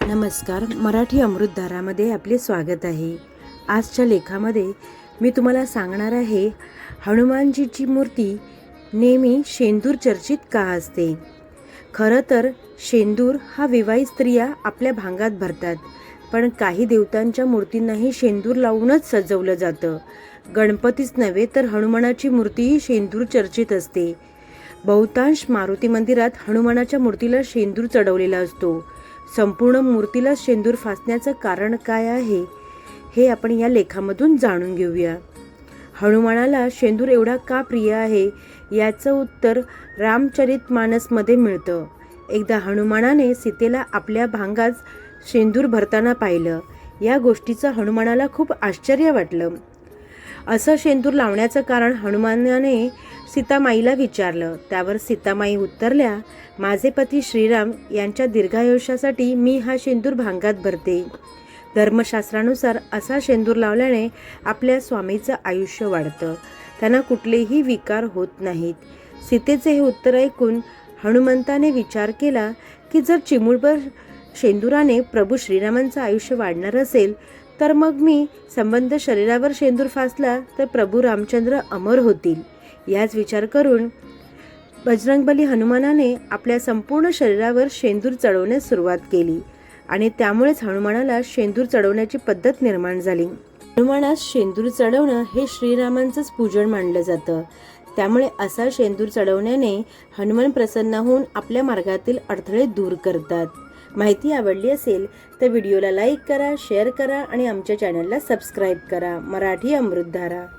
नमस्कार. मराठी अमृतधारामध्ये आपले स्वागत आहे. आजच्या लेखामध्ये मी तुम्हाला सांगणार आहे, हनुमानजीची मूर्ती नेहमी शेंदूर चर्चित का असते. खरं तर शेंदूर हा विवाहित स्त्रिया आपल्या भांगात भरतात, पण काही देवतांच्या मूर्तींनाही शेंदूर लावूनच सजवलं जातं. गणपतीच नव्हे तर हनुमानाची मूर्तीही शेंदूर चर्चित असते. बहुतांश मारुती मंदिरात हनुमानाच्या मूर्तीला शेंदूर चढवलेला असतो. संपूर्ण मूर्तीला शेंदूर फासण्याचं कारण काय आहे हे आपण या लेखामधून जाणून घेऊया. हनुमानाला शेंदूर एवढा का प्रिय आहे याचं उत्तर रामचरितमानसमध्ये मिळतं. एकदा हनुमानाने सीतेला आपल्या भांगात शेंदूर भरताना पाहिलं. या गोष्टीचं हनुमानाला खूप आश्चर्य वाटलं. असं शेंदूर लावण्याचं कारण हनुमानाने सीतामाईला विचारलं. त्यावर सीतामाई उत्तरल्या, माझे पती श्रीराम यांच्या दीर्घायुष्यासाठी मी हा शेंदूर भांगात भरते. धर्मशास्त्रानुसार असा शेंदूर लावल्याने आपल्या स्वामीचं आयुष्य वाढतं, त्यांना कुठलेही विकार होत नाहीत. सीतेचे हे उत्तर ऐकून हनुमंताने विचार केला की जर चिमूटभर शेंदुराने प्रभू श्रीरामांचं आयुष्य वाढणार असेल तर मग मी संबंध शरीरावर शेंदूर फासला तर प्रभू रामचंद्र अमर होतील. याच विचार करून बजरंगबली हनुमानाने आपल्या संपूर्ण शरीरावर शेंदूर चढवण्यास सुरुवात केली आणि त्यामुळेच हनुमानाला शेंदूर चढवण्याची पद्धत निर्माण झाली. हनुमानास शेंदूर चढवणं हे श्रीरामांचंच पूजन मानलं जातं. त्यामुळे असा शेंदूर चढवण्याने हनुमान प्रसन्न होऊन आपल्या मार्गातील अडथळे दूर करतात. माहिती आवडली असेल तर व्हिडिओला लाईक करा, शेअर करा आणि आमच्या चॅनलला सबस्क्राईब करा. मराठी अमृतधारा.